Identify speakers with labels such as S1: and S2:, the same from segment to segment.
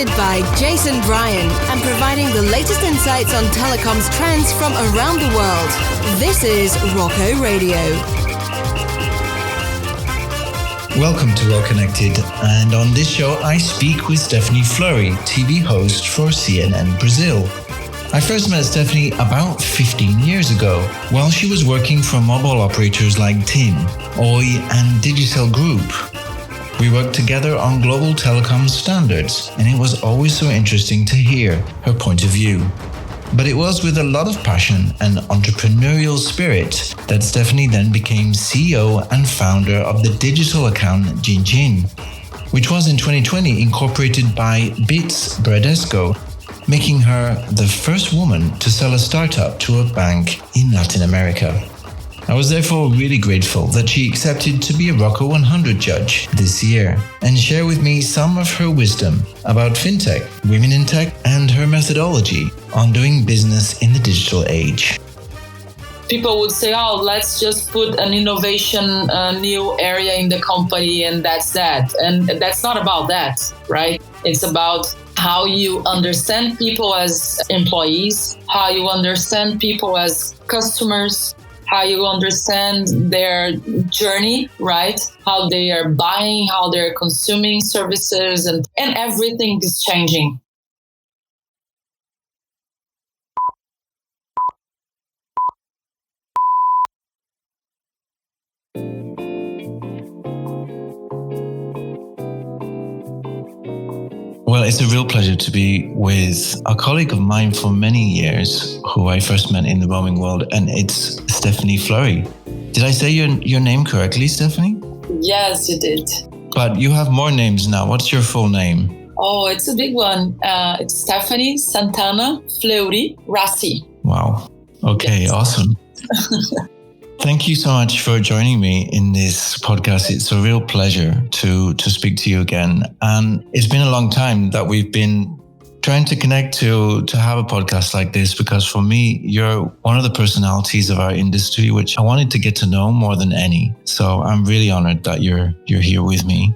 S1: hosted by Jason Bryan and providing the latest insights on telecoms trends from around the world. This is ROCCO Radio.
S2: Welcome to Well Connected, and on this show I speak with Stéphanie Fleury, TV host for CNN Brasil. I first met Stéphanie about 15 years ago while she was working for mobile operators like TIM, Oi and Digicel Group. We worked together on global telecom standards, and it was always so interesting to hear her point of view. But it was with a lot of passion and entrepreneurial spirit that Stéphanie then became CEO and founder of the digital account DinDin, which was in 2020 incorporated by Bitz Bradesco, making her the first woman to sell a startup to a bank in Latin America. I was therefore really grateful that she accepted to be a ROCCO 100 judge this year and share with me some of her wisdom about fintech, women in tech, and her methodology on doing business in the digital age.
S3: People would say, oh, let's just put an innovation new area in the company and that's that. And that's not about that, right? It's about how you understand people as employees, how you understand people as customers, how you understand their journey, right? How they are buying, how they're consuming services, and everything is changing.
S2: Well, it's a real pleasure to be with a colleague of mine for many years who I first met in the roaming world, and it's Stéphanie Fleury. Did I say your name correctly, Stéphanie?
S3: Yes, you did.
S2: But you have more names now. What's your full name?
S3: Oh, it's a big one. It's Stephanie Santana Fleury Rassi.
S2: Wow. Okay, yes. Awesome. Thank you so much for joining me in this podcast. It's a real pleasure to speak to you again. And it's been a long time that we've been trying to connect to have a podcast like this, because for me, you're one of the personalities of our industry, which I wanted to get to know more than any. So I'm really honored that you're here with me.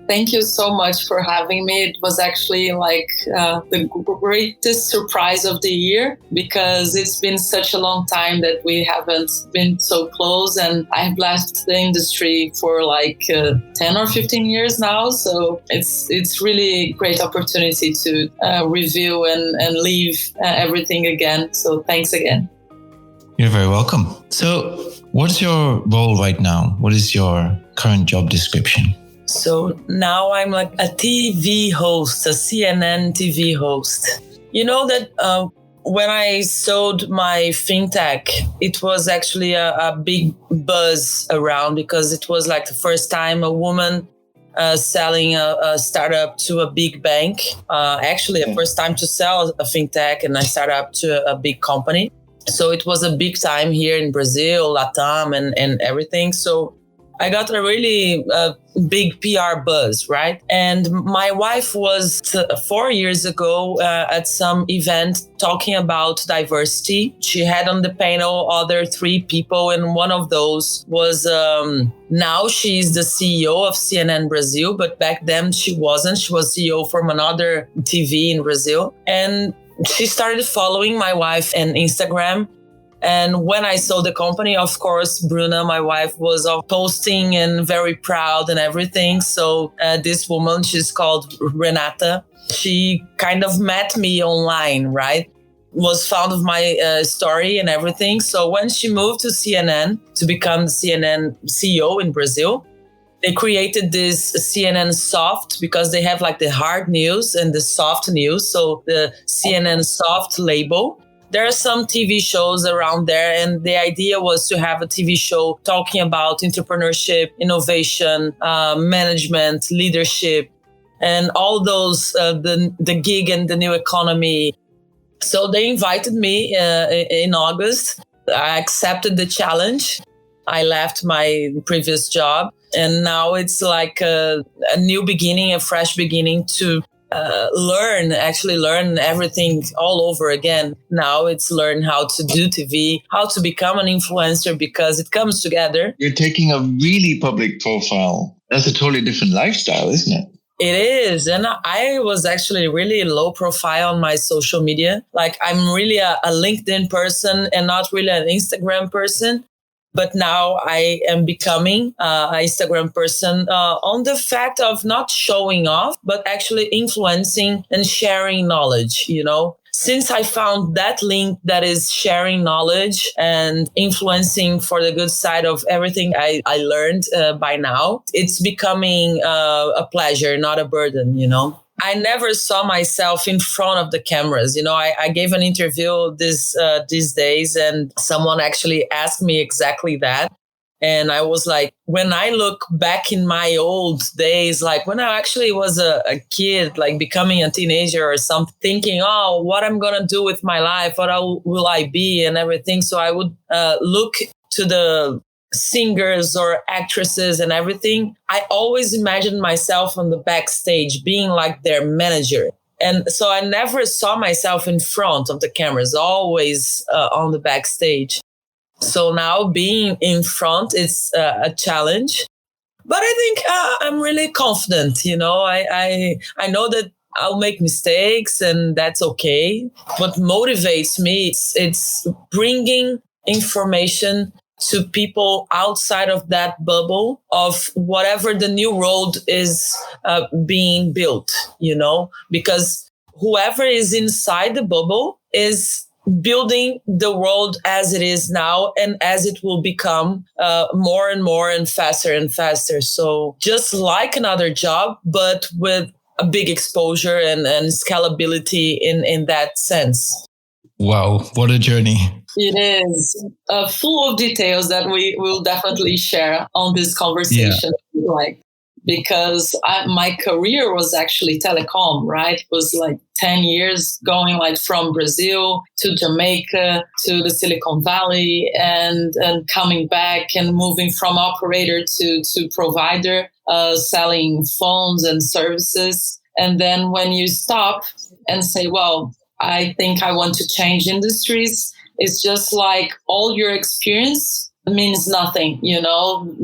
S3: Thank you so much for having me. It was actually like the greatest surprise of the year, because it's been such a long time that we haven't been so close, and I've left the industry for like 10 or 15 years now. So it's really a great opportunity to review and leave everything again. So thanks again.
S2: You're very welcome. So what's your role right now? What is your current job description?
S3: So now I'm like a TV host, a CNN TV host. You know that when I sold my Fintech, it was actually a big buzz around, because it was like the first time a woman selling a startup to a big bank. Actually, a first time to sell a Fintech and a startup to a big company. So it was a big time here in Brazil, Latam and everything. So I got a really big PR buzz, right? And my wife was 4 years ago at some event talking about diversity. She had on the panel other 3 people, and one of those was, now she's the CEO of CNN Brasil, but back then she wasn't. She was CEO from another TV in Brazil. And she started following my wife on Instagram. And when I sold the company, of course, Bruna, my wife, was posting and very proud and everything. So this woman, she's called Renata. She kind of met me online, right? Was found of my story and everything. So when she moved to CNN to become the CNN CEO in Brazil, they created this CNN Soft, because they have like the hard news and the soft news. So the CNN Soft label. There are some TV shows around there, and the idea was to have a TV show talking about entrepreneurship, innovation, management, leadership, and all those, the gig and the new economy. So they invited me in August. I accepted the challenge. I left my previous job, and now it's like a new beginning, a fresh beginning to learn everything all over again. Now it's learn how to do TV, how to become an influencer, because it comes together.
S2: You're taking a really public profile. That's a totally different lifestyle, isn't it?
S3: It is. And I was actually really low profile on my social media. Like I'm really a LinkedIn person and not really an Instagram person. But now I am becoming an Instagram person on the fact of not showing off, but actually influencing and sharing knowledge, Since I found that link that is sharing knowledge and influencing for the good side of everything I learned by now, it's becoming a pleasure, not a burden, I never saw myself in front of the cameras. I gave an interview these days and someone actually asked me exactly that. And I was like, when I look back in my old days, like when I actually was a kid, like becoming a teenager or something, thinking, oh, what I'm going to do with my life, what will I be and everything. So I would look to the singers or actresses and everything. I always imagined myself on the backstage being like their manager. And so I never saw myself in front of the cameras, always on the backstage. So now being in front is a challenge, but I think I'm really confident. I know that I'll make mistakes and that's okay. What motivates me, it's bringing information to people outside of that bubble of whatever the new road is being built, because whoever is inside the bubble is building the world as it is now and as it will become more and more and faster. So just like another job, but with a big exposure and scalability in that sense.
S2: Wow, what a journey.
S3: It is full of details that we will definitely share on this conversation. Yeah. Because my career was actually telecom, right? It was like 10 years going like from Brazil to Jamaica to the Silicon Valley and coming back and moving from operator to provider, selling phones and services. And then when you stop and say, well, I think I want to change industries, it's just like all your experience means nothing,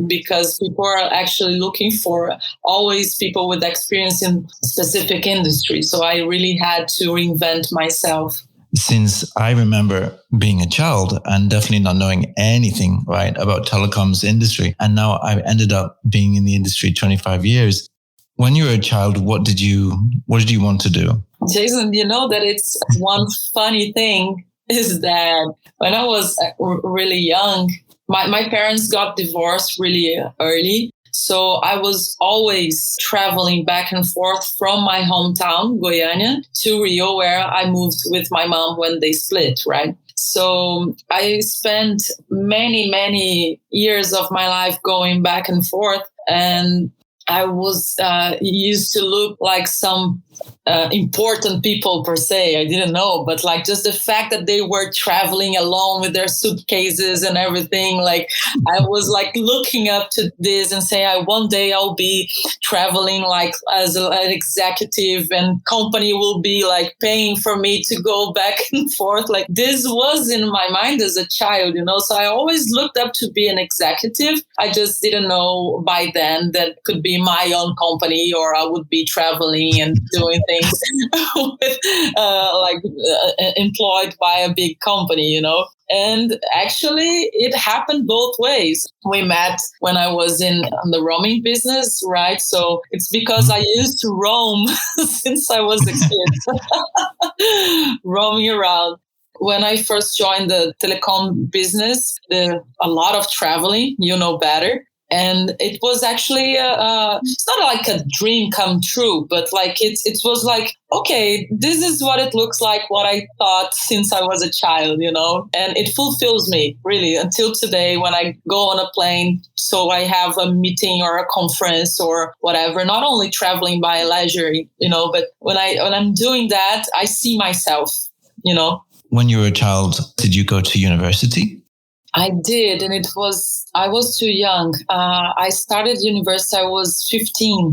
S3: because people are actually looking for always people with experience in specific industries. So I really had to reinvent myself.
S2: Since I remember being a child and definitely not knowing anything, right, about telecoms industry, and now I've ended up being in the industry 25 years. When you were a child, what did you want to do?
S3: Jason, you know that it's one funny thing is that when I was really young, my parents got divorced really early. So I was always traveling back and forth from my hometown, Goiânia, to Rio, where I moved with my mom when they split, right? So I spent many, many years of my life going back and forth. And I was used to look like some important people per se. I didn't know, but like just the fact that they were traveling alone with their suitcases and everything, like I was like looking up to this and saying, one day I'll be traveling like as an executive and company will be like paying for me to go back and forth. Like this was in my mind as a child, so I always looked up to be an executive. I just didn't know by then that could be my own company or I would be traveling and doing things with employed by a big company, And actually, it happened both ways. We met when I was in the roaming business, right? So it's because I used to roam since I was a kid, roaming around. When I first joined the telecom business, a lot of traveling, better. And it was actually, it's not like a dream come true, but like it was like, okay, this is what it looks like, what I thought since I was a child, and it fulfills me really until today when I go on a plane. So I have a meeting or a conference or whatever, not only traveling by leisure, but when I'm doing that, I see myself,
S2: When you were a child, did you go to university?
S3: I did, and I was too young. I started university, I was 15,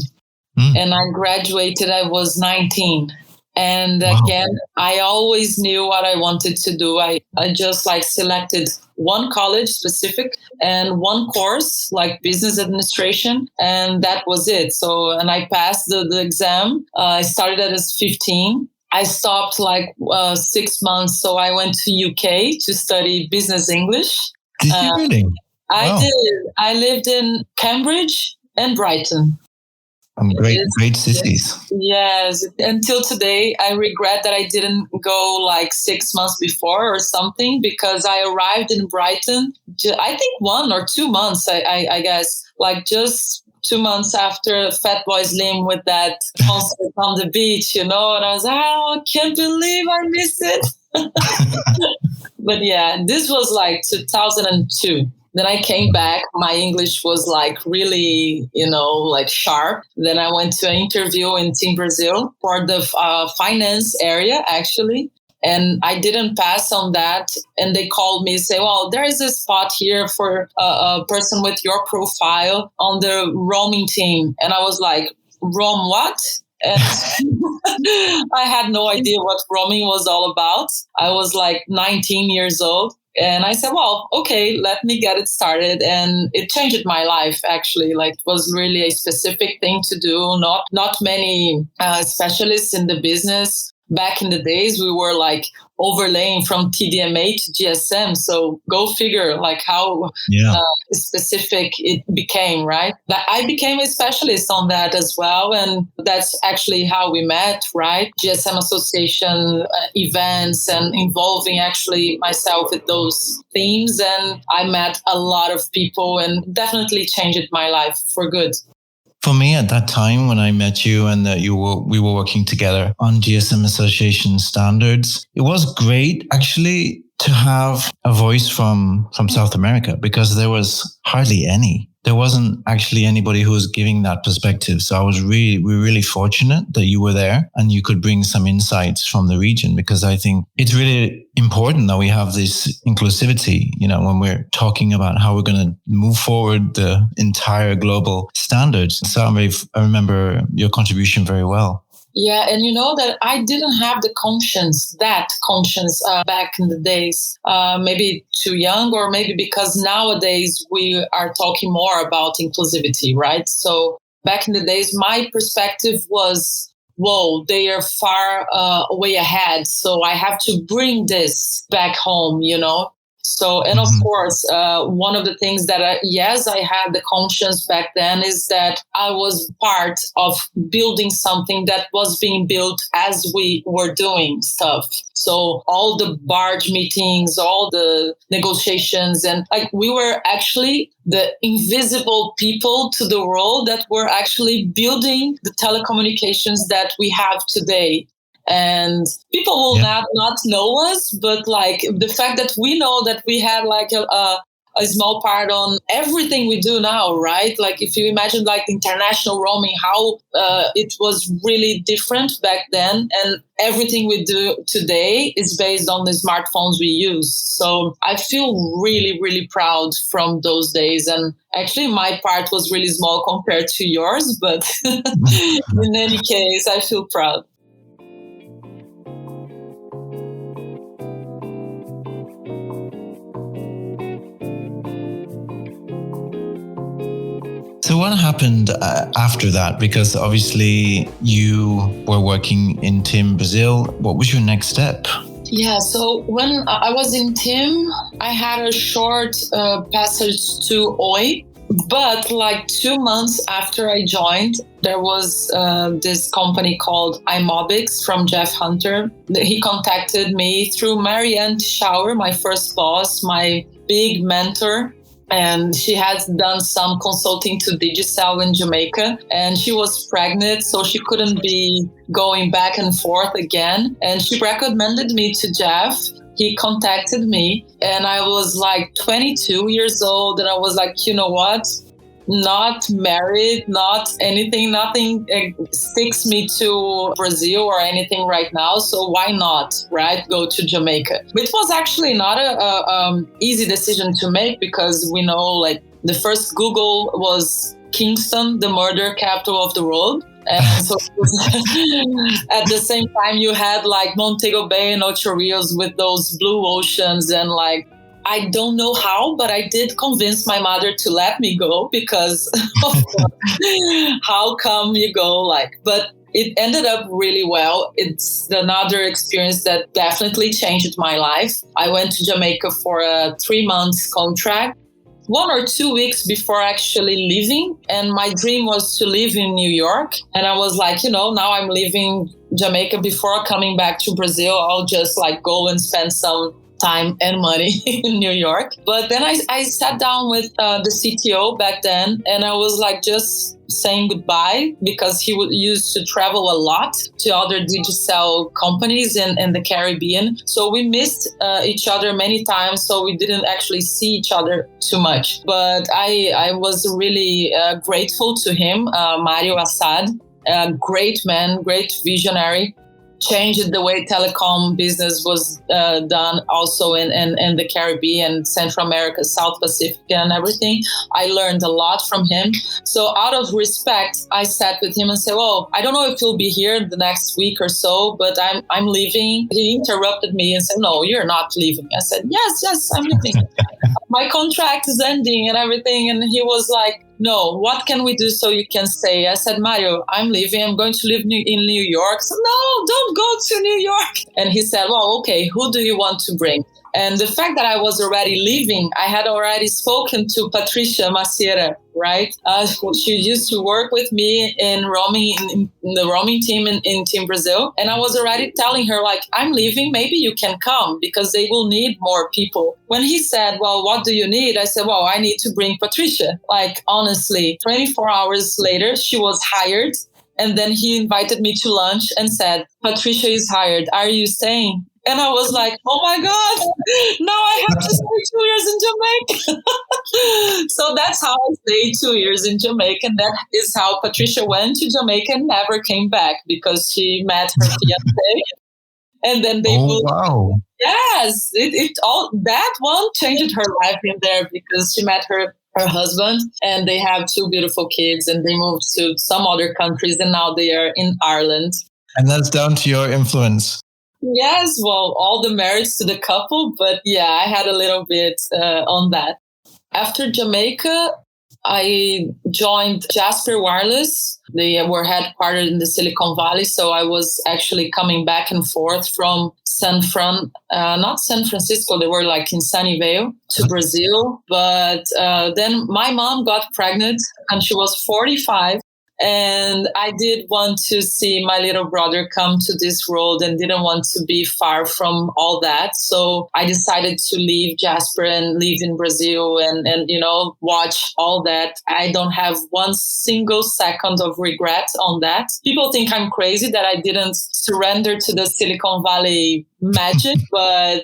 S3: and I graduated, I was 19. And
S2: Wow.
S3: again, I always knew what I wanted to do. I just like selected one college specific and one course like business administration. And that was it. So, and I passed the exam. I started as 15. I stopped like 6 months. So I went to UK to study business English.
S2: Did you really?
S3: I
S2: Wow.
S3: did. I lived in Cambridge and Brighton.
S2: Great cities.
S3: Yes. Until today, I regret that I didn't go like 6 months before or something, because I arrived in Brighton, I think 1 or 2 months, I guess, like just 2 months after Fatboy Slim with that concert on the beach, and I was like, I can't believe I missed it. But yeah, this was like 2002. Then I came back. My English was like really, like sharp. Then I went to an interview in Team Brazil for the finance area, actually. And I didn't pass on that. And they called me and say, well, there is a spot here for a person with your profile on the roaming team. And I was like, roam what? And I had no idea what roaming was all about. I was like 19 years old. And I said, well, okay, let me get it started. And it changed my life, actually. Like, it was really a specific thing to do. Not many specialists in the business. Back in the days, we were like overlaying from TDMA to GSM. So go figure like how specific it became, right? That I became a specialist on that as well. And that's actually how we met, right? GSM Association events and involving actually myself with those themes. And I met a lot of people and definitely changed my life for good.
S2: For me, at that time when I met you and we were working together on GSM Association standards, it was great actually to have a voice from South America, because there was hardly any. There wasn't actually anybody who was giving that perspective. So we're really fortunate that you were there and you could bring some insights from the region, because I think it's really important that we have this inclusivity, when we're talking about how we're going to move forward the entire global standards. So I remember your contribution very well.
S3: Yeah, and that I didn't have the conscience back in the days. Maybe too young, or maybe because nowadays we are talking more about inclusivity, right? So back in the days, my perspective was, whoa, they are far way ahead. So I have to bring this back home, So, and of course, one of the things that I had the conscience back then is that I was part of building something that was being built as we were doing stuff. So all the barge meetings, all the negotiations, and like we were actually the invisible people to the world that were actually building the telecommunications that we have today. And people will not know us, but like the fact that we know that we had like a small part on everything we do now, right? Like if you imagine like international roaming, how it was really different back then, and everything we do today is based on the smartphones we use. So I feel really, really proud from those days. And actually my part was really small compared to yours, but in any case, I feel proud.
S2: So what happened after that? Because obviously you were working in TIM Brazil. What was your next step?
S3: Yeah, so when I was in TIM, I had a short passage to Oi. But like 2 months after I joined, there was this company called iMobix from Jeff Hunter. He contacted me through Marianne Schauer, my first boss, my big mentor. And she has done some consulting to Digicel in Jamaica. And she was pregnant, so she couldn't be going back and forth again. And she recommended me to Jeff. He contacted me and I was like 22 years old. And I was like, you know what? Not married, not anything, nothing sticks me to Brazil or anything right now. So why not, right? Go to Jamaica. It was actually not a easy decision to make, because we know like the first Google was Kingston, the murder capital of the world. And so at the same time, you had like Montego Bay and Ocho Rios with those blue oceans. And like, I don't know how, but I did convince my mother to let me go because of how come you go like, but it ended up really well. It's another experience that definitely changed my life. I went to Jamaica for a 3-month contract, 1 or 2 weeks before actually leaving. And my dream was to live in New York. And I was like, now I'm leaving Jamaica before coming back to Brazil. I'll just like go and spend some time and money in New York. But then I sat down with the CTO back then, and I was like just saying goodbye because he used to travel a lot to other Digicel companies in the Caribbean. So we missed each other many times. So we didn't actually see each other too much. But I was really grateful to him, Mario Assad, a great man, great visionary. Changed the way telecom business was done also in the Caribbean, Central America, South Pacific and everything. I learned a lot from him. So out of respect, I sat with him and said, well, I don't know if you'll be here the next week or so, but I'm leaving. He interrupted me and said, no, you're not leaving. I said, yes, I'm leaving. My contract is ending and everything. And he was like, no, what can we do so you can stay? I said, Mario, I'm leaving. I'm going to live in New York. So, no, don't go to New York. And he said, well, okay, who do you want to bring? And the fact that I was already leaving, I had already spoken to Patricia Maciera, right? She used to work with me in roaming, in the roaming team in Team Brazil. And I was already telling her, like, I'm leaving. Maybe you can come because they will need more people. When he said, well, what do you need? I said, well, I need to bring Patricia. Like, honestly, 24 hours later, she was hired. And then he invited me to lunch and said, Patricia is hired. Are you staying? And I was like, oh my God, now I have to stay 2 years in Jamaica. So that's how I stayed 2 years in Jamaica. And that is how Patricia went to Jamaica and never came back because she met her fiancé. And then they moved.
S2: Wow.
S3: Yes, it all that one changed her life in there because she met her husband and they have 2 beautiful kids and they moved to some other countries and now they are in Ireland.
S2: And that's down to your influence.
S3: Yes, well, all the merits to the couple, but yeah, I had a little bit on that. After Jamaica, I joined Jasper Wireless. They were headquartered in the Silicon Valley, so I was actually coming back and forth from not San Francisco, they were like in Sunnyvale to Brazil. But then my mom got pregnant and she was 45. And I did want to see my little brother come to this world and didn't want to be far from all that. So I decided to leave Jasper and live in Brazil and watch all that. I don't have one single second of regret on that. People think I'm crazy that I didn't surrender to the Silicon Valley magic, but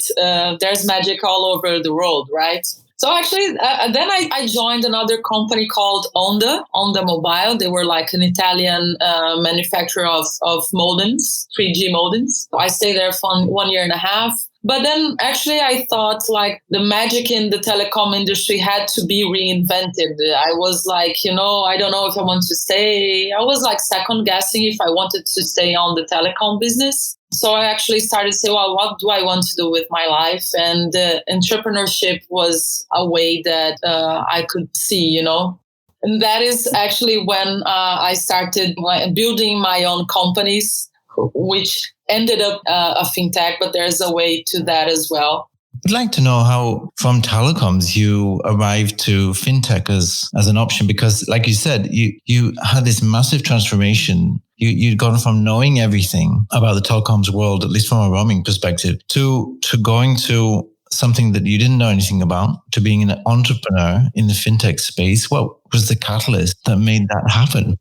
S3: there's magic all over the world, right? So actually, then I joined another company called Onda Mobile. They were like an Italian manufacturer of modems, 3G modems. I stayed there for 1 year and a half. But then actually I thought like the magic in the telecom industry had to be reinvented. I was like, I don't know if I want to stay. I was like second guessing if I wanted to stay on the telecom business. So I actually started to say, well, what do I want to do with my life? And entrepreneurship was a way that I could see, And that is actually when I started building my own companies, which ended up a fintech, but there's a way to that as well.
S2: I'd like to know how from telecoms you arrived to fintech as an option, because like you said, you had this massive transformation. You'd gone from knowing everything about the telecoms world, at least from a roaming perspective, to going to something that you didn't know anything about, to being an entrepreneur in the fintech space. What was the catalyst that made that happen?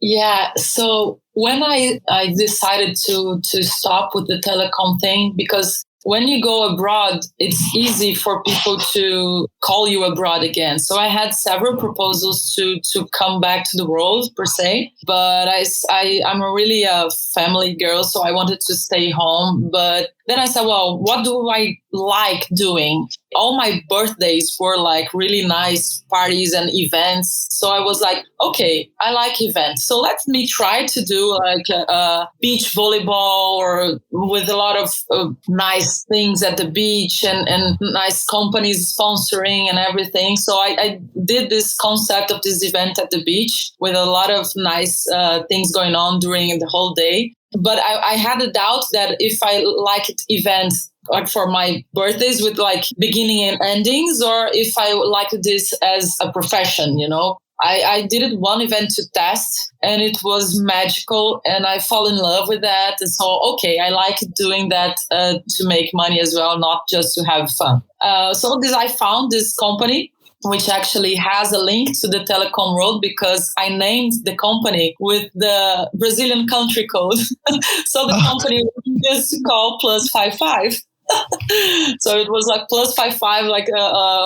S3: Yeah, so when I decided to stop with the telecom thing, because when you go abroad, it's easy for people to call you abroad again. So I had several proposals to come back to the world per se, but I'm really a family girl, so I wanted to stay home. But then I said, well, what do I like doing? all my birthdays were like really nice parties and events. So I was like, okay, I like events. So let me try to do like a beach volleyball or with a lot of nice things at the beach and nice companies sponsoring and everything. So I did this concept of this event at the beach with a lot of nice things going on during the whole day. But I had a doubt that if I liked events like for my birthdays with like beginning and endings, or if I liked this as a profession, I did it one event to test and it was magical and I fall in love with that. And so, okay, I like doing that to make money as well, not just to have fun. I found this company, which actually has a link to the telecom world because I named the company with the Brazilian country code. So the company is called +55. So it was like +55, like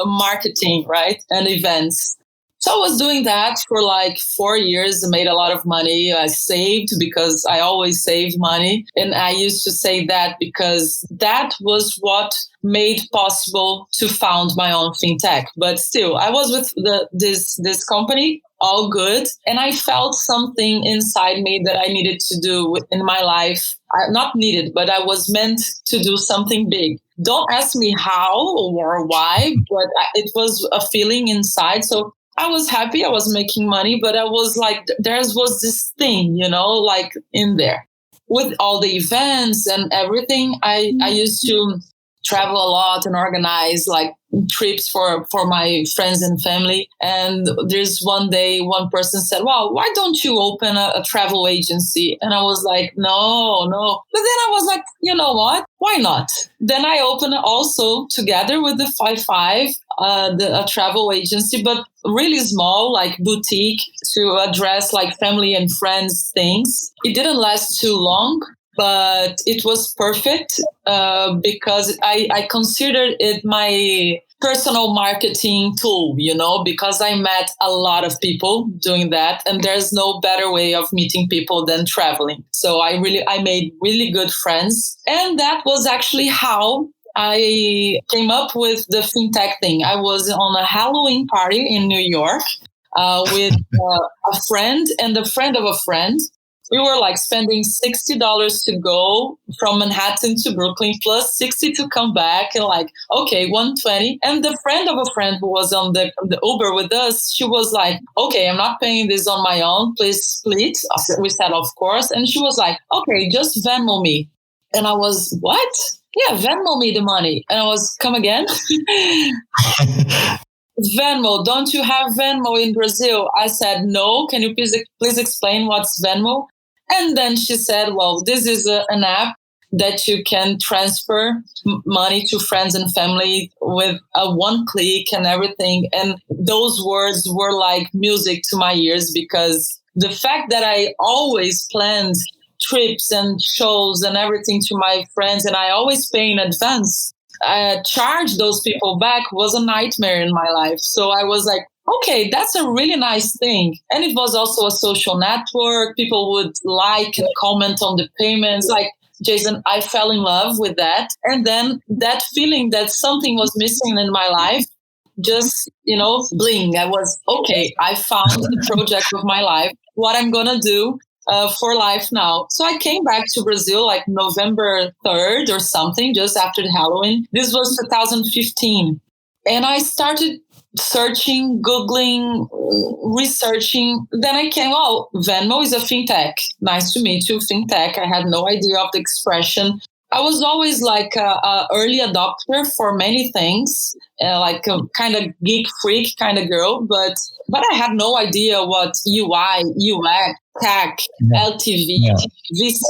S3: marketing, right? And events. So I was doing that for like 4 years, made a lot of money. I saved because I always save money. And I used to say that because that was what made possible to found my own fintech. But still, I was with this company, all good. And I felt something inside me that I needed to do in my life. Not needed, but I was meant to do something big. Don't ask me how or why, but it was a feeling inside. So I was happy, I was making money, but I was like, there was this thing, like in there. With all the events and everything, I used to travel a lot and organize like trips for my friends and family. And there's one day, one person said, well, why don't you open a travel agency? And I was like, no. But then I was like, you know what? Why not? Then I opened also together with the 55, a travel agency, but really small, like boutique to address like family and friends things. It didn't last too long, but it was perfect because I considered it my personal marketing tool, because I met a lot of people doing that. And there's no better way of meeting people than traveling. So I made really good friends. And that was actually how I came up with the fintech thing. I was on a Halloween party in New York with a friend and a friend of a friend. We were like spending $60 to go from Manhattan to Brooklyn plus $60 to come back and like, okay, $120. And the friend of a friend who was on the Uber with us, she was like, okay, I'm not paying this on my own. Please split. We said, of course. And she was like, okay, just Venmo me. And I was, what? Yeah, Venmo me the money. And I was, come again? Venmo, don't you have Venmo in Brazil? I said, no. Can you please explain what's Venmo? And then she said, well, this is an app that you can transfer money to friends and family with a one click and everything. And those words were like music to my ears because the fact that I always planned trips and shows and everything to my friends and I always pay in advance, charge those people back was a nightmare in my life. So I was like, okay, that's a really nice thing. And it was also a social network. People would like and comment on the payments. Like, Jason, I fell in love with that. And then that feeling that something was missing in my life, just, bling. I was, okay, I found the project of my life, what I'm going to do for life now. So I came back to Brazil like November 3rd or something, just after the Halloween. This was 2015. And I started searching, Googling, researching. Then I came, Venmo is a fintech. Nice to meet you, fintech. I had no idea of the expression. I was always like a early adopter for many things, like a kind of geek freak kind of girl, but I had no idea what UI, UX, CAC, LTV, VC.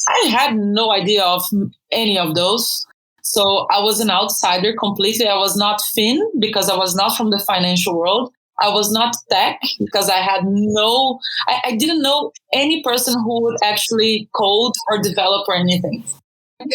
S3: I had no idea of any of those. So I was an outsider completely. I was not fin because I was not from the financial world. I was not tech because I had I didn't know any person who would actually code or develop or anything.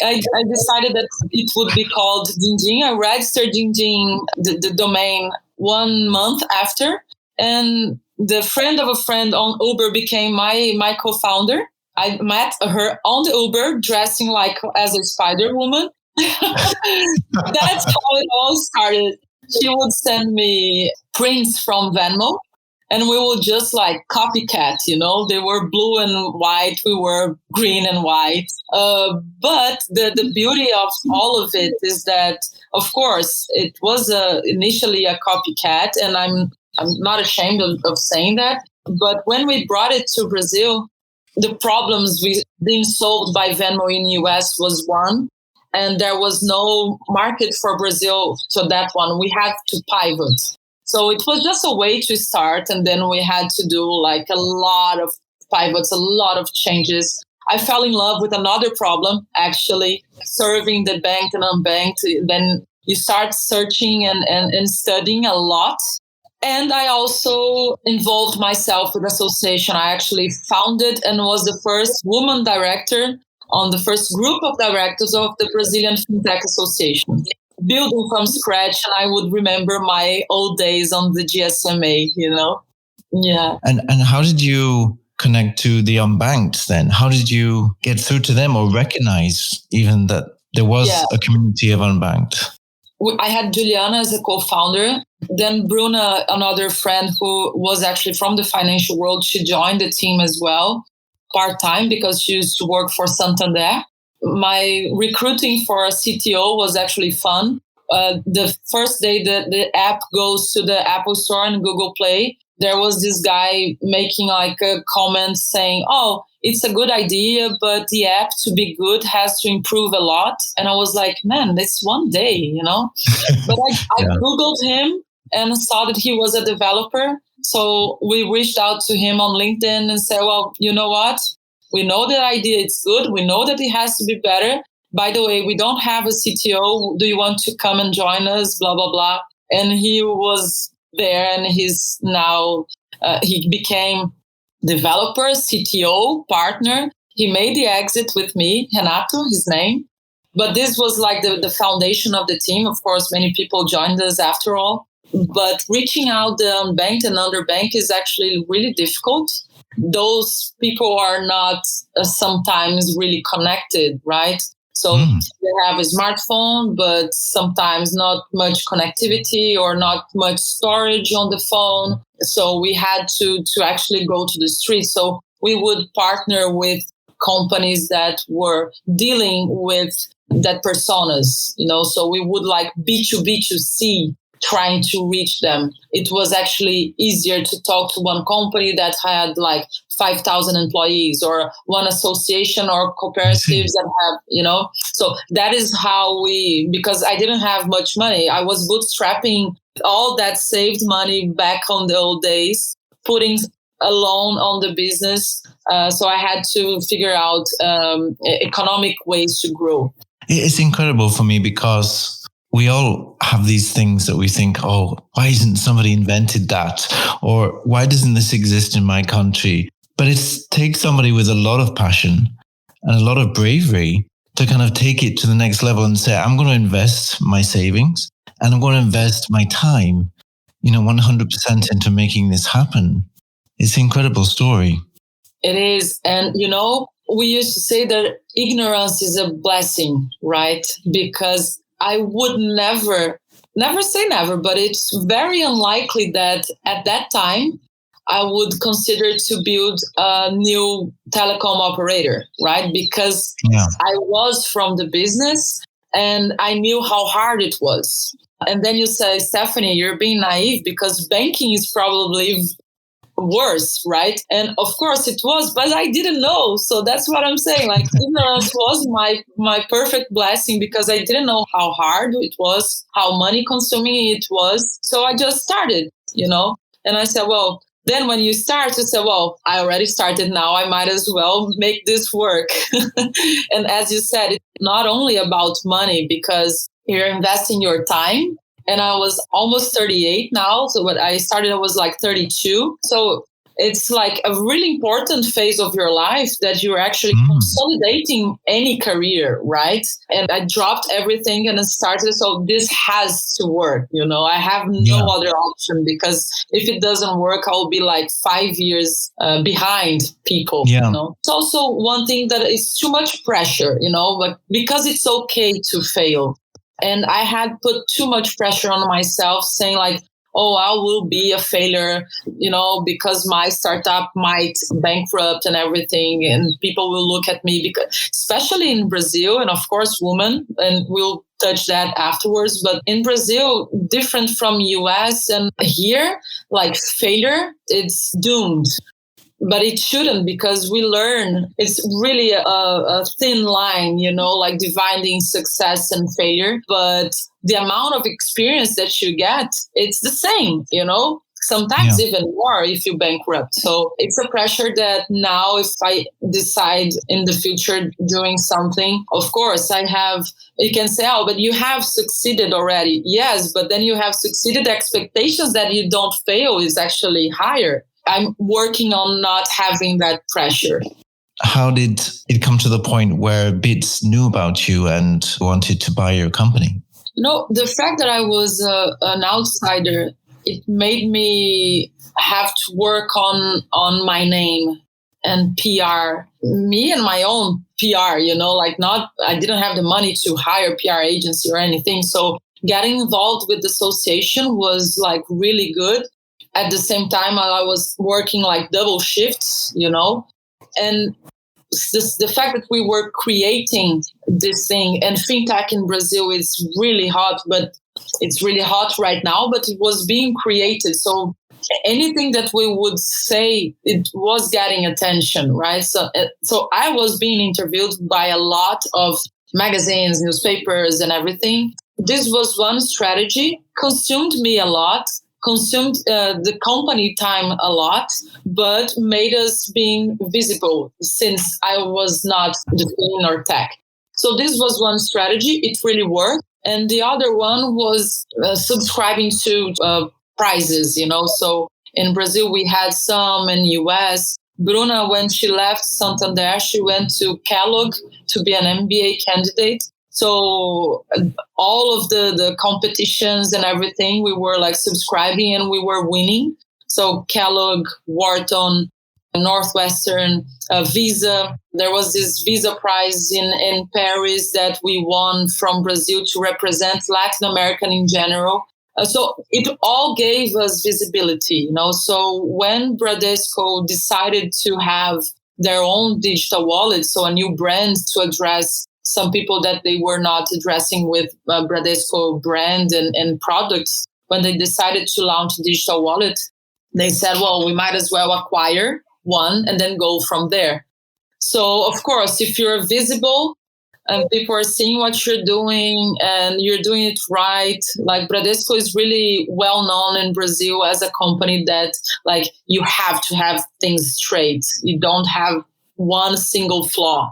S3: I decided that it would be called DinDin. I registered DinDin, the domain, 1 month after. And the friend of a friend on Uber became my co-founder. I met her on the Uber dressing like as a Spider Woman. That's how it all started. She would send me prints from Venmo, and we would just like copycat, they were blue and white, we were green and white. But the beauty of all of it is that, of course, it was initially a copycat, and I'm not ashamed of saying that. But when we brought it to Brazil, the problems being solved by Venmo in the US was one, and there was no market for Brazil. So that one, we had to pivot. So it was just a way to start. And then we had to do like a lot of pivots, a lot of changes. I fell in love with another problem, actually, serving the banked and unbanked. Then you start searching and studying a lot. And I also involved myself with the association. I actually founded and was the first woman director on the first group of directors of the Brazilian Fintech Association, building from scratch. And I would remember my old days on the GSMA, Yeah.
S2: And how did you connect to the unbanked then? How did you get through to them or recognize even that there was a community of unbanked?
S3: I had Juliana as a co-founder. Then Bruna, another friend who was actually from the financial world, she joined the team as well, part-time, because she used to work for Santander. My recruiting for a CTO was actually fun. The first day the app goes to the Apple Store and Google Play, there was this guy making like a comment saying, "Oh, it's a good idea, but the app to be good has to improve a lot." And I was like, man, that's one day, But I Googled him and saw that he was a developer. So we reached out to him on LinkedIn and said, well, you know what? We know the idea is good. We know that it has to be better. By the way, we don't have a CTO. Do you want to come and join us? Blah, blah, blah. And he was there, and he's now, he became developer, CTO, partner. He made the exit with me, Renato, his name. But this was like the foundation of the team. Of course, many people joined us after all. But reaching out the unbanked and underbanked is actually really difficult. Those people are not sometimes really connected, right? So they have a smartphone, but sometimes not much connectivity or not much storage on the phone. So we had to actually go to the street. So we would partner with companies that were dealing with that personas, so we would like B2B2C trying to reach them. It was actually easier to talk to one company that had like 5,000 employees or one association or cooperatives that have, So that is how because I didn't have much money. I was bootstrapping all that saved money back on the old days, putting a loan on the business. So I had to figure out economic ways to grow.
S2: It's incredible for me because we all have these things that we think, oh, why isn't somebody invented that? Or why doesn't this exist in my country? But it takes somebody with a lot of passion and a lot of bravery to kind of take it to the next level and say, I'm going to invest my savings and I'm going to invest my time, 100% into making this happen. It's an incredible story.
S3: It is. And, we used to say that ignorance is a blessing, right? Because I would never say never, but it's very unlikely that at that time I would consider to build a new telecom operator, right? Because I was from the business and I knew how hard it was. And then you say, Stephanie, you're being naive because banking is probably worse, right? And of course it was, but I didn't know. So that's what I'm saying. Like ignorance was my perfect blessing because I didn't know how hard it was, how money consuming it was. So I just started, and I said, well, then when you start, you say, well, I already started now. I might as well make this work. And as you said, it's not only about money because you're investing your time. And I was almost 38 now. So when I started, I was like 32. So it's like a really important phase of your life that you're actually consolidating any career, right? And I dropped everything and I started. So this has to work. I have no other option, because if it doesn't work, I'll be like 5 years behind people. It's also one thing that is too much pressure, but because it's okay to fail. And I had put too much pressure on myself, saying like, oh, I will be a failure, because my startup might bankrupt and everything. And people will look at me, because especially in Brazil, and of course, women, and we'll touch that afterwards. But in Brazil, different from US and here, like failure, it's doomed. But it shouldn't, because we learn. It's really a thin line, like dividing success and failure. But the amount of experience that you get, it's the same, sometimes even more if you bankrupt. So it's a pressure that now if I decide in the future doing something, of course you can say, oh, but you have succeeded already. Yes, but then you have succeeded. The expectations that you don't fail is actually higher. I'm working on not having that pressure.
S2: How did it come to the point where Bitz knew about you and wanted to buy your company?
S3: The fact that I was an outsider, it made me have to work on my name and PR, me and my own PR, I didn't have the money to hire a PR agency or anything. So getting involved with the association was like really good. At the same time, I was working like double shifts, and the fact that we were creating this thing, and fintech in Brazil is really hot, but it's really hot right now, but it was being created. So anything that we would say, it was getting attention, right? So I was being interviewed by a lot of magazines, newspapers, and everything. This was one strategy, consumed me a lot. Consumed the company time a lot, but made us being visible since I was not the fin or tech. So this was one strategy. It really worked. And the other one was subscribing to prizes, So in Brazil, we had some. In US, Bruna, when she left Santander, she went to Kellogg to be an MBA candidate. So all of the competitions and everything, we were like subscribing and we were winning. So Kellogg, Wharton, Northwestern, Visa. There was this Visa prize in Paris that we won from Brazil to represent Latin America in general. So it all gave us visibility, So when Bradesco decided to have their own digital wallet, so a new brand to address some people that they were not addressing with Bradesco brand and products, when they decided to launch a digital wallet, they said, well, we might as well acquire one and then go from there. So, of course, if you're visible and people are seeing what you're doing and you're doing it right, like Bradesco is really well known in Brazil as a company that like you have to have things straight. You don't have one single flaw,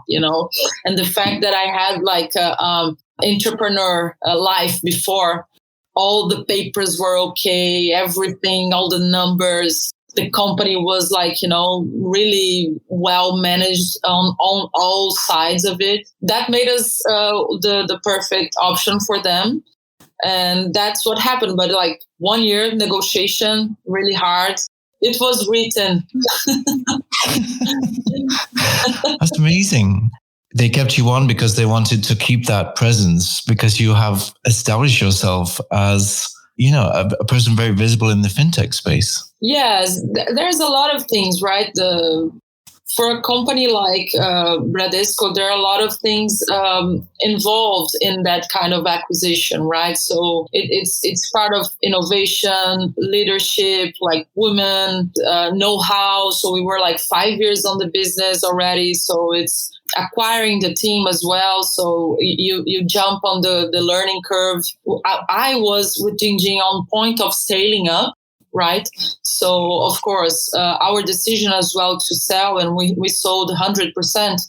S3: and the fact that I had like a entrepreneur life before, all the papers were okay, everything, all the numbers, the company was like, really well managed on all sides of it. That made us the perfect option for them. And that's what happened. But like 1 year negotiation, really hard. It was written.
S2: That's amazing. They kept you on because they wanted to keep that presence, because you have established yourself as, a person very visible in the fintech space.
S3: Yes, there's a lot of things, right? For a company like Bradesco, there are a lot of things involved in that kind of acquisition, right? So it's part of innovation, leadership, like women, know-how. So we were like 5 years on the business already. So it's acquiring the team as well. So you jump on the learning curve. I was with DinDin on point of scaling up. Right. So, of course, our decision as well to sell, and we sold 100%.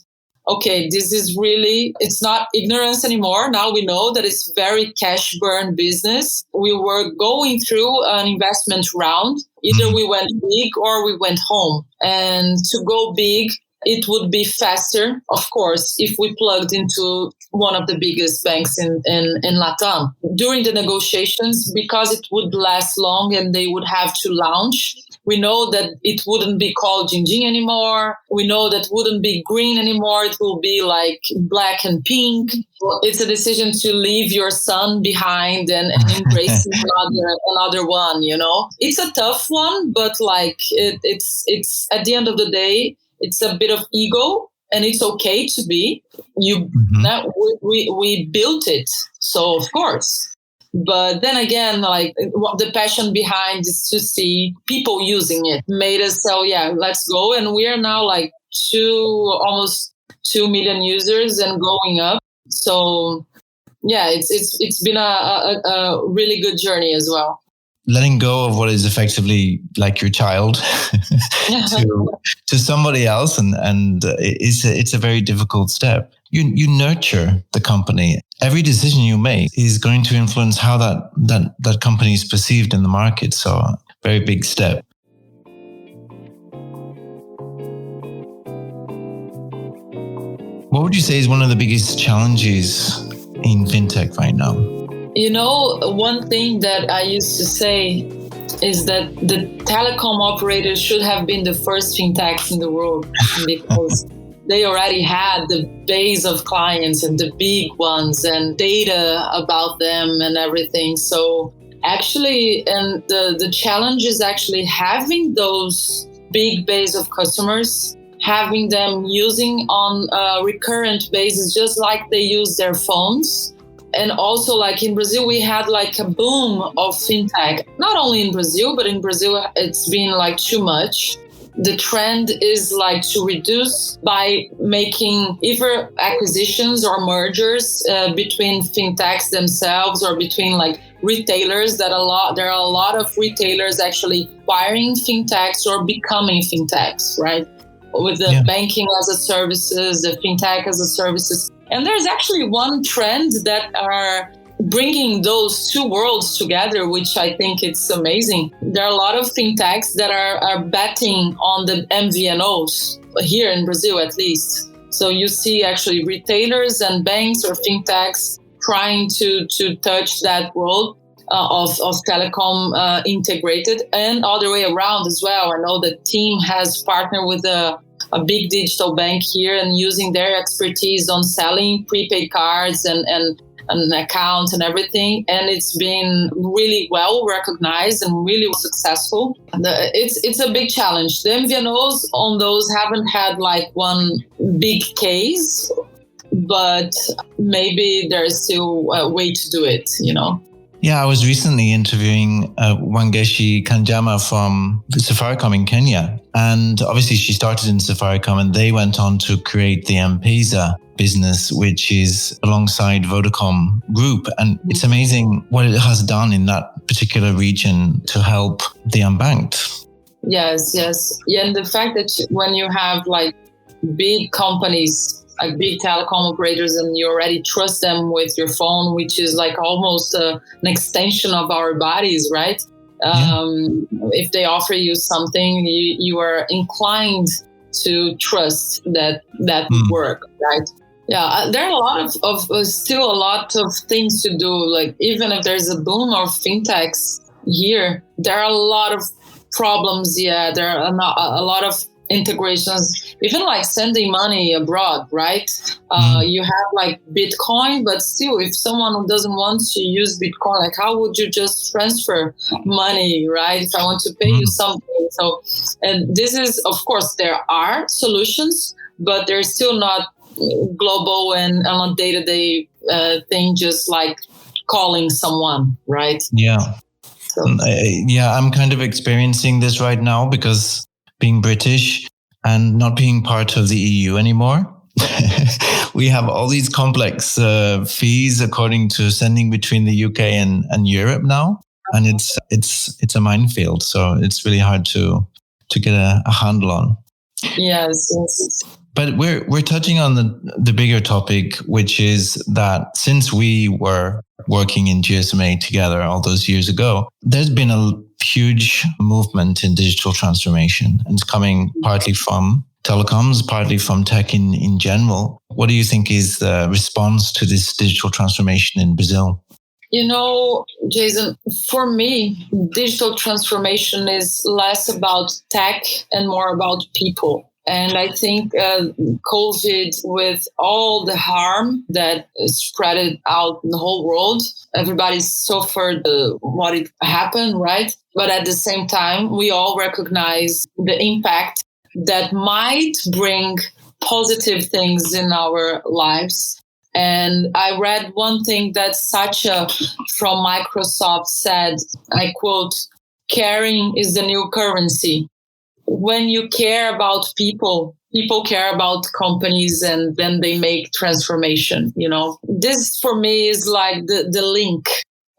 S3: okay, this is really, it's not ignorance anymore. Now we know that it's very cash burn business. We were going through an investment round. Either we went big or we went home. And to go big, it would be faster, of course, if we plugged into one of the biggest banks in LATAM. During the negotiations, because it would last long and they would have to launch, we know that it wouldn't be called DinDin anymore. We know that it wouldn't be green anymore. It will be like black and pink. It's a decision to leave your son behind and embrace another one, you know. It's a tough one, but like it's at the end of the day, it's a bit of ego, and it's okay to be. We built it, so of course. But then again, like the passion behind is to see people using it made us so let's go. And we are now like almost 2 million users and going up. So it's been a really good journey as well.
S2: Letting go of what is effectively like your child to somebody else, and it's a very difficult step. You nurture the company. Every decision you make is going to influence how that company is perceived in the market. So, very big step. What would you say is one of the biggest challenges in fintech right now?
S3: You know, one thing that I used to say is that the telecom operators should have been the first fintechs in the world, because they already had the base of clients and the big ones and data about them and everything. So actually, and the challenge is actually having those big base of customers, having them using on a recurrent basis, just like they use their phones. And also, like in Brazil, we had like a boom of fintech. Not only in Brazil, but in Brazil, it's been like too much. The trend is like to reduce by making either acquisitions or mergers between fintechs themselves, or between like retailers. There are a lot of retailers actually acquiring fintechs or becoming fintechs, right? With the banking as a services, the fintech as a services. And there's actually one trend that are bringing those two worlds together, which I think it's amazing. There are a lot of fintechs that are betting on the MVNOs, here in Brazil at least. So you see actually retailers and banks or fintechs trying to touch that world of telecom integrated, and all the way around as well. I know the team has partnered with a big digital bank here and using their expertise on selling prepaid cards and an account and everything. And it's been really well recognized and really successful. It's a big challenge. The MVNOs on those haven't had like one big case, but maybe there's still a way to do it, you know?
S2: Yeah, I was recently interviewing Wangeshi Kanjama from Safaricom in Kenya. And obviously she started in Safaricom and they went on to create the M-Pesa business, which is alongside Vodacom Group. And it's amazing what it has done in that particular region to help the unbanked.
S3: Yes. Yeah, and the fact that when you have like big companies, like big telecom operators, and you already trust them with your phone, which is like almost an extension of our bodies, right? If they offer you something, you are inclined to trust that would work, right? Yeah, there are a lot of still a lot of things to do. Like even if there's a boom of fintechs here, there are a lot of problems. Yeah, there are a lot of integrations, even like sending money abroad, right? You have like Bitcoin, but still, if someone doesn't want to use Bitcoin, like how would you just transfer money, right? If I want to pay you something. So, and this is, of course, there are solutions, but they're still not global and on a day-to-day thing, just like calling someone, right?
S2: Yeah. So. I'm kind of experiencing this right now because being British and not being part of the EU anymore, we have all these complex fees according to sending between the UK and Europe now, and it's a minefield. So it's really hard to get a handle on.
S3: Yes, yes.
S2: But we're touching on the bigger topic, which is that since we were working in GSMA together all those years ago, there's been a huge movement in digital transformation, and it's coming partly from telecoms, partly from tech in general. What do you think is the response to this digital transformation in Brazil?
S3: You know, Jason, for me, digital transformation is less about tech and more about people. And I think COVID, with all the harm that spread out in the whole world, everybody suffered what it happened, right? But at the same time, we all recognize the impact that might bring positive things in our lives. And I read one thing that Satya from Microsoft said, I quote, "Caring is the new currency." When you care about people, people care about companies, and then they make transformation. You know, this for me is like the link.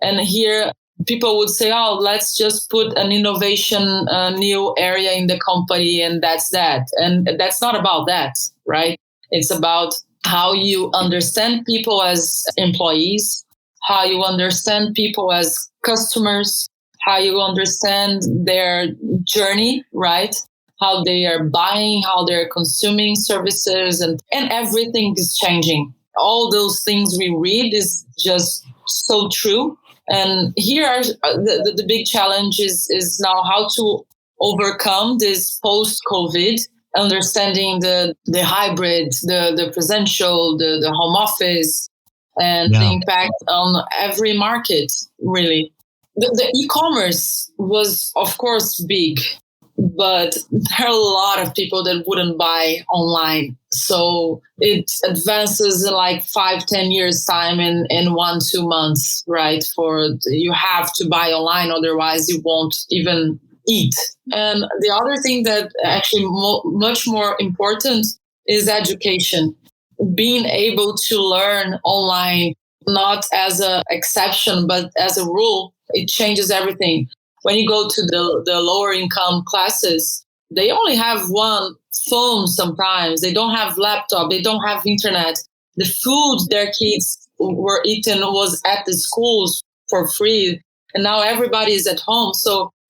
S3: And here people would say, oh, let's just put an innovation, new area in the company, and that's that. And that's not about that, right? It's about how you understand people as employees, how you understand people as customers, how you understand their journey, right? How they are buying, how they're consuming services, and everything is changing. All those things we read is just so true. And here are the big challenge is now how to overcome this post-COVID, understanding the hybrid, the presential, the home office, and the impact on every market, really. The e-commerce was, of course, big, but there are a lot of people that wouldn't buy online. So it advances in like 5-10 years time in 1-2 months, right? You have to buy online, otherwise you won't even eat. And the other thing that actually much more important is education. Being able to learn online, not as an exception, but as a rule, it changes everything. When you go to the lower income classes, they only have one phone sometimes. They don't have laptop. They don't have internet. The food their kids were eating was at the schools for free. And now everybody is at home.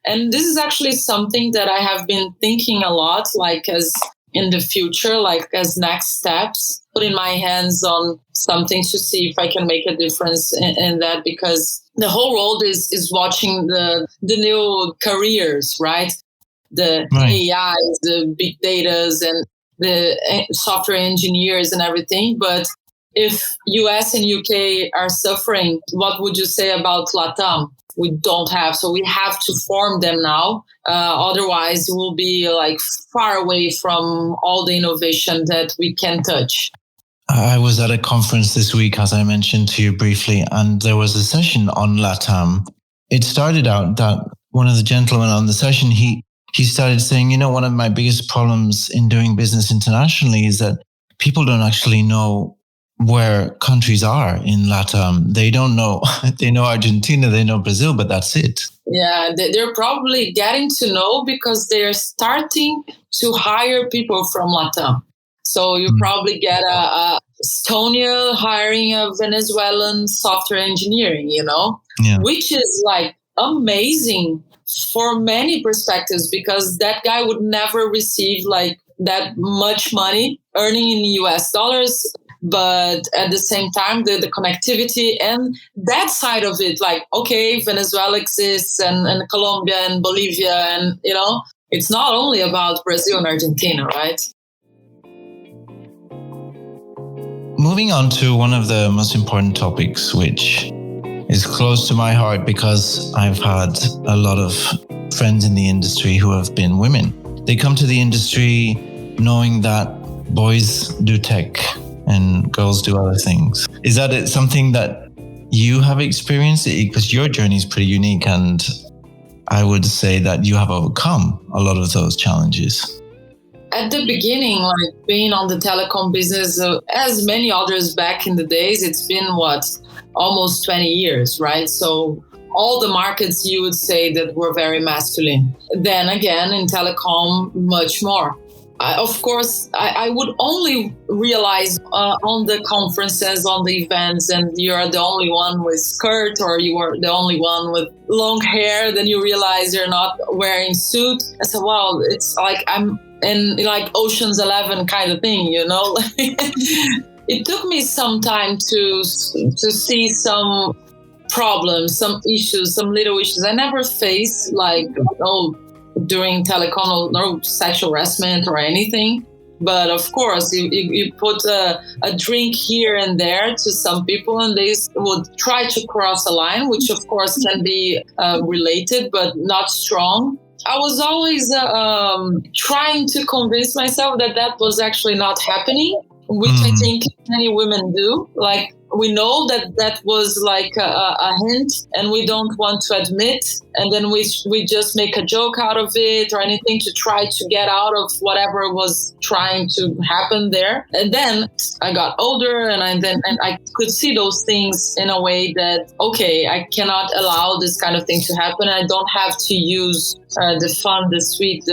S3: And this is actually something that I have been thinking a lot, like as in the future, like as next steps, putting my hands on something to see if I can make a difference in that, because the whole world is watching the new careers, right? The AIs, the big datas, and the software engineers and everything. But if US and UK are suffering, what would you say about LATAM? We don't have, so we have to form them now. Otherwise, we'll be like far away from all the innovation that we can touch.
S2: I was at a conference this week, as I mentioned to you briefly, and there was a session on LATAM. It started out that one of the gentlemen on the session, he started saying, you know, one of my biggest problems in doing business internationally is that people don't actually know where countries are in LATAM. They don't know. They know Argentina, they know Brazil, but that's it.
S3: Yeah, they're probably getting to know because they're starting to hire people from LATAM. So you probably get a Estonia hiring a Venezuelan software engineering, which is like amazing for many perspectives, because that guy would never receive like that much money earning in US dollars. But at the same time, the connectivity and that side of it, like, okay, Venezuela exists and Colombia and Bolivia, and, it's not only about Brazil and Argentina, right?
S2: Moving on to one of the most important topics, which is close to my heart because I've had a lot of friends in the industry who have been women. They come to the industry knowing that boys do tech and girls do other things. Is that something that you have experienced? Because your journey is pretty unique, and I would say that you have overcome a lot of those challenges.
S3: At the beginning, like being on the telecom business, as many others back in the days, it's been almost 20 years, right? So all the markets you would say that were very masculine. Then again, in telecom, much more. Of course, I would only realize on the conferences, on the events, and you're the only one with skirt or you are the only one with long hair, then you realize you're not wearing suit. I said, wow, it's like I'm in like Ocean's 11 kind of thing, you know? It took me some time to see some problems, some issues, some little issues I never faced, like, during telecom, no sexual harassment or anything. But of course, you put a drink here and there to some people and they would try to cross a line, which of course can be related, but not strong. I was always trying to convince myself that that was actually not happening, which I think many women do. Like, we know that that was like a hint and we don't want to admit. And then we just make a joke out of it or anything to try to get out of whatever was trying to happen there. And then I got older and I could see those things in a way that, okay, I cannot allow this kind of thing to happen. I don't have to use the fun, the sweet,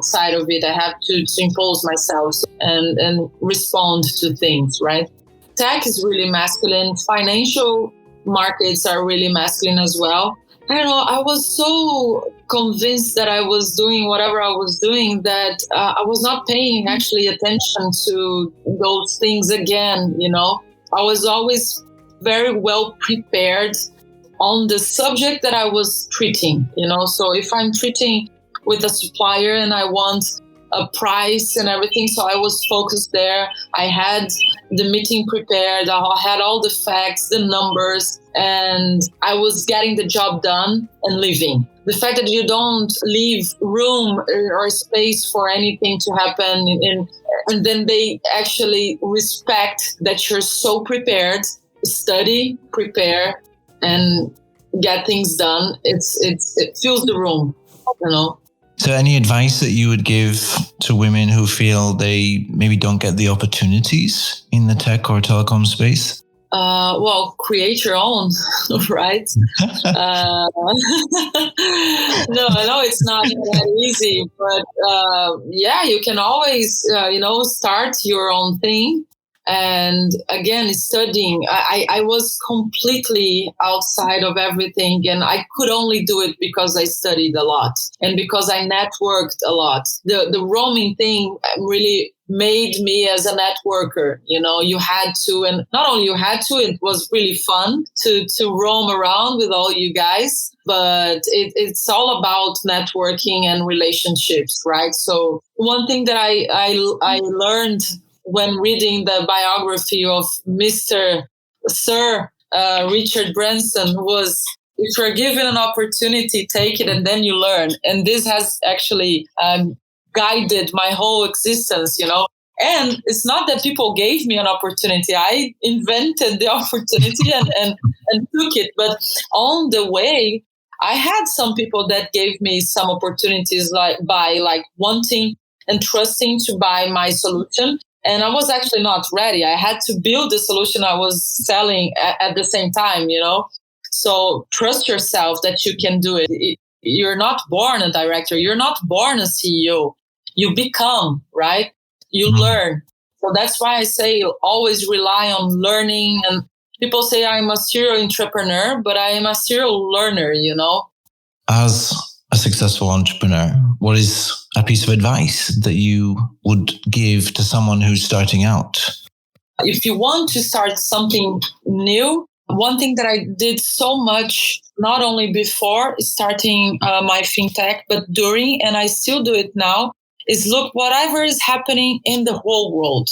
S3: side of it. I have to impose myself and respond to things, right? Tech is really masculine. Financial markets are really masculine as well. I don't know. I was so convinced that I was doing whatever I was doing that I was not paying actually attention to those things again. I was always very well prepared on the subject that I was treating. So if I'm treating with a supplier and I want a price and everything, so I was focused there. I had the meeting prepared. I had all the facts, the numbers, and I was getting the job done and leaving. The fact that you don't leave room or space for anything to happen, and then they actually respect that you're so prepared, study, prepare, and get things done. It fills the room,
S2: So any advice that you would give to women who feel they maybe don't get the opportunities in the tech or telecom space?
S3: Well, create your own, right? No, I know it's not that easy, but you can always, start your own thing. And again, studying, I was completely outside of everything, and I could only do it because I studied a lot and because I networked a lot. The roaming thing really made me as a networker. You had to, and not only you had to, it was really fun to roam around with all you guys, but it's all about networking and relationships, right? So one thing that I learned when reading the biography of Sir Richard Branson was, if you're given an opportunity, take it and then you learn. And this has actually guided my whole existence, And it's not that people gave me an opportunity. I invented the opportunity and took it. But on the way, I had some people that gave me some opportunities by wanting and trusting to buy my solution. And I was actually not ready. I had to build the solution I was selling at the same time, So trust yourself that you can do it. You're not born a director. You're not born a CEO. You become, right? You learn. So that's why I say always rely on learning. And people say I'm a serial entrepreneur, but I am a serial learner,
S2: As a successful entrepreneur, what is a piece of advice that you would give to someone who's starting out?
S3: If you want to start something new, one thing that I did so much, not only before starting my fintech, but during, and I still do it now, is look whatever is happening in the whole world.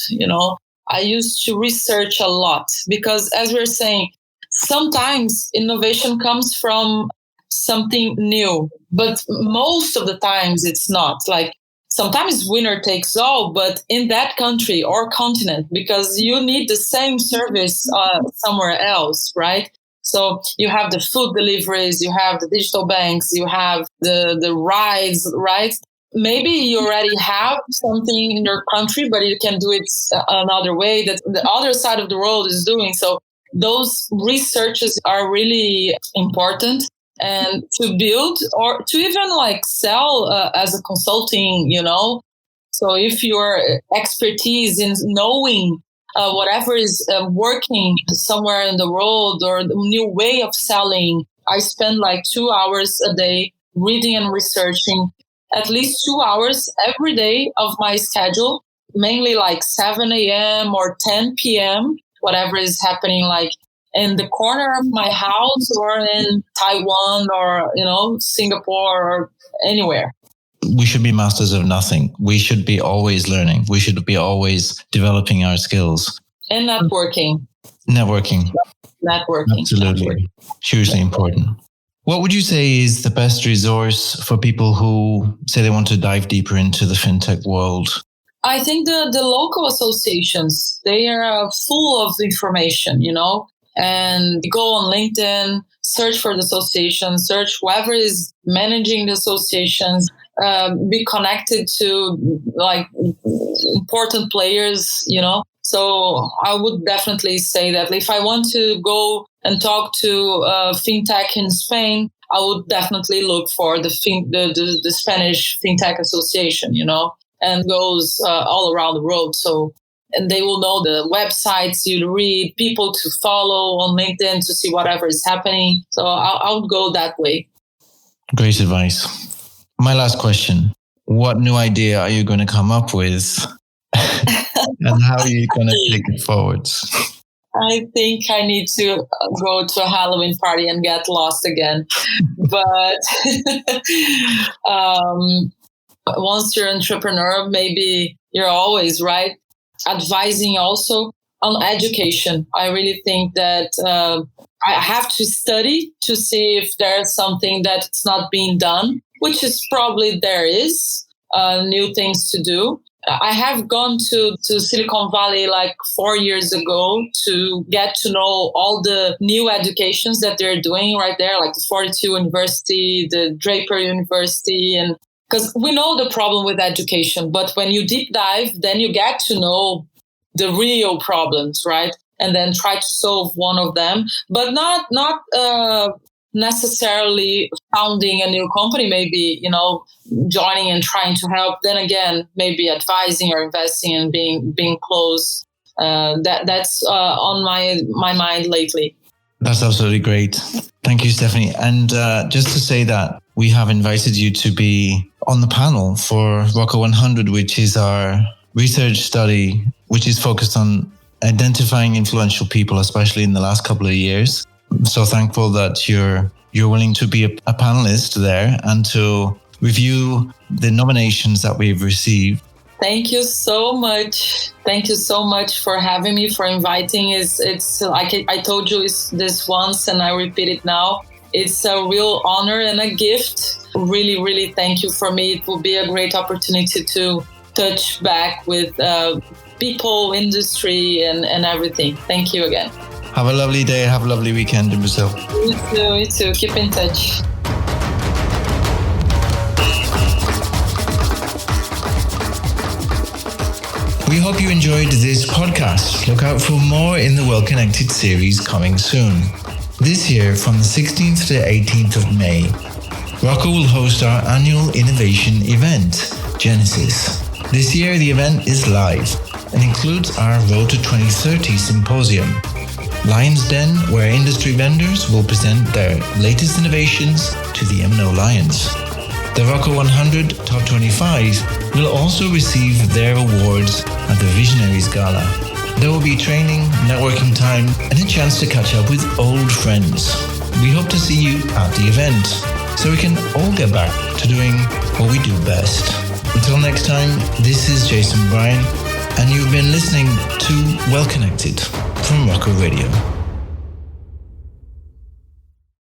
S3: I used to research a lot because, as we're saying, sometimes innovation comes from something new, but most of the times it's not. Like, sometimes winner takes all, but in that country or continent, because you need the same service somewhere else, right? So you have the food deliveries, you have the digital banks, you have the rides, right? Maybe you already have something in your country, but you can do it another way that the other side of the world is doing. So those researches are really important. And to build or to even sell as a consulting, So if your expertise in knowing whatever is working somewhere in the world or the new way of selling, I spend like 2 hours a day reading and researching, at least 2 hours every day of my schedule, mainly like 7 a.m. or 10 p.m., whatever is happening like in the corner of my house or in Taiwan or, Singapore or anywhere.
S2: We should be masters of nothing. We should be always learning. We should be always developing our skills.
S3: And networking.
S2: Networking. Absolutely. Hugely important. What would you say is the best resource for people who say they want to dive deeper into the fintech world?
S3: I think the local associations, they are full of information, and go on LinkedIn, search for the association, search whoever is managing the associations, be connected to like important players, So I would definitely say that if I want to go and talk to fintech in Spain, I would definitely look for the Spanish Fintech Association, and goes all around the world. So, and they will know the websites you read, people to follow on LinkedIn to see whatever is happening. So I would go that way.
S2: Great advice. My last question. What new idea are you going to come up with? And how are you going to take it forwards?
S3: I think I need to go to a Halloween party and get lost again. But once you're an entrepreneur, maybe you're always right. Advising also on education. I really think that I have to study to see if there's something that's not being done, which is probably there is new things to do. I have gone to Silicon Valley like 4 years ago to get to know all the new educations that they're doing right there, like the 42 University, the Draper University, and because we know the problem with education, but when you deep dive, then you get to know the real problems, right? And then try to solve one of them, but not necessarily founding a new company, maybe, joining and trying to help. Then again, maybe advising or investing and being close. That's on my mind lately.
S2: That's absolutely great. Thank you, Stephanie. And just to say that we have invited you to be on the panel for ROCCO 100, which is our research study, which is focused on identifying influential people, especially in the last couple of years. I'm so thankful that you're willing to be a panelist there and to review the nominations that we've received.
S3: Thank you so much. Thank you so much for having me, for inviting. It's like I told you this once and I repeat it now. It's a real honor and a gift. Really, really thank you. For me, it will be a great opportunity to touch back with people, industry, and everything. Thank you again.
S2: Have a lovely day. Have a lovely weekend in Brazil.
S3: You too. Keep in touch.
S2: We hope you enjoyed this podcast. Look out for more in the Well Connected series coming soon. This year, from the 16th to 18th of May, ROCCO will host our annual innovation event, Genesis. This year, the event is live and includes our Road to 2030 symposium. Lions Den, where industry vendors will present their latest innovations to the MNO Lions. The ROCCO 100 Top 25 will also receive their awards at the Visionaries Gala. There will be training, networking time, and a chance to catch up with old friends. We hope to see you at the event, so we can all get back to doing what we do best. Until next time, this is Jason Bryan, and you've been listening to Well Connected from ROCCO Radio.